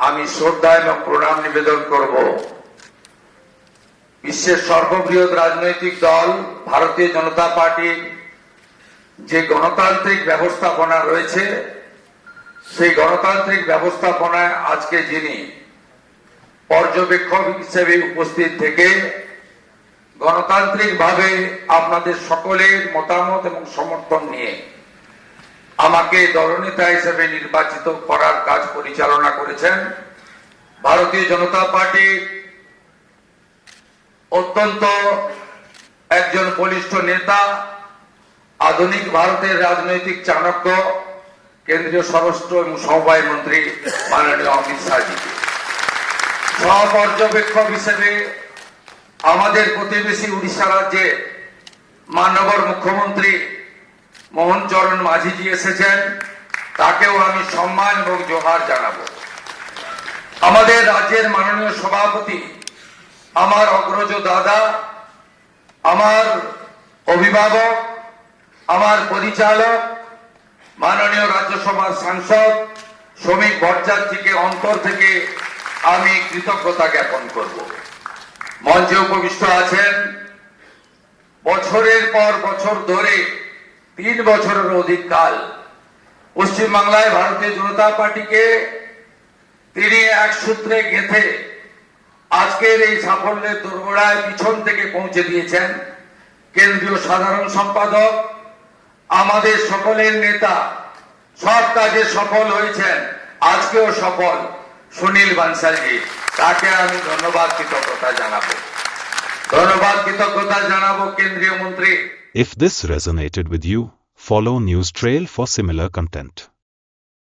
আমি শ্রদ্ধা এবং প্রণাম নিবেদন করব। বিশ্বের সর্ববৃহৎ রাজনৈতিক দল ভারতীয় জনতা পার্টির যে গণতান্ত্রিক ব্যবস্থাপনা রয়েছে, সেই গণতান্ত্রিক ব্যবস্থাপনায় আজকে যিনি পর্যবেক্ষক হিসেবে উপস্থিত থেকে গণতান্ত্রিকভাবে আপনাদের সকলের মতামত এবং সমর্থন নিয়ে আমাকে দলনেতা হিসেবে নির্বাচিত করার কাজ পরিচালনা করেছেন, ভারতীয় জনতা পার্টি অত্যন্ত একজন বলিষ্ঠ নেতা, আধুনিক ভারতের রাজনৈতিক চাণক্য, কেন্দ্রীয় স্বরাষ্ট্র এবং সমবায় মন্ত্রী মাননীয় অমিত শাহজিকে সহপর্যবেক্ষক হিসেবে আমাদের প্রতিবেশী উড়িষ্যা রাজ্যে মাননীয় মুখ্যমন্ত্রী মোহন চরণ মাঝিজি এসেছেন, তাকেও আমি সম্মান এবং জোহার জানাবো। আমাদের রাজ্যের মাননীয় সভাপতি, আমার অগ্রজ দাদা, আমার অভিভাবক, আমার পরিচালক, মাননীয় রাজ্যসভার সাংসদ শ্রমিক ভট্টাচার্যকে অন্তর থেকে আমি কৃতজ্ঞতা জ্ঞাপন করব। মঞ্চে উপবিষ্ট আছেন বছরের পর বছর ধরে 3 বছরের অধিক কাল পশ্চিমবাংলায় ভারতীয় জনতা পার্টিকে তিনি এক সূত্রে গেঁথে আজকের এই সাফল্যের দোরগোড়ায় পিছন থেকে পৌঁছে দিয়েছেন কেন্দ্রীয় সাধারণ সম্পাদক, আমাদের সকলের নেতা, সব কাজে সফল হয়েছেন, আজকেও সফল সুনীল বানসালজি, তাকে আমি ধন্যবাদ কৃতজ্ঞতা জানাবো কেন্দ্রীয় মন্ত্রী। If this resonated with you, follow News Trail for similar content.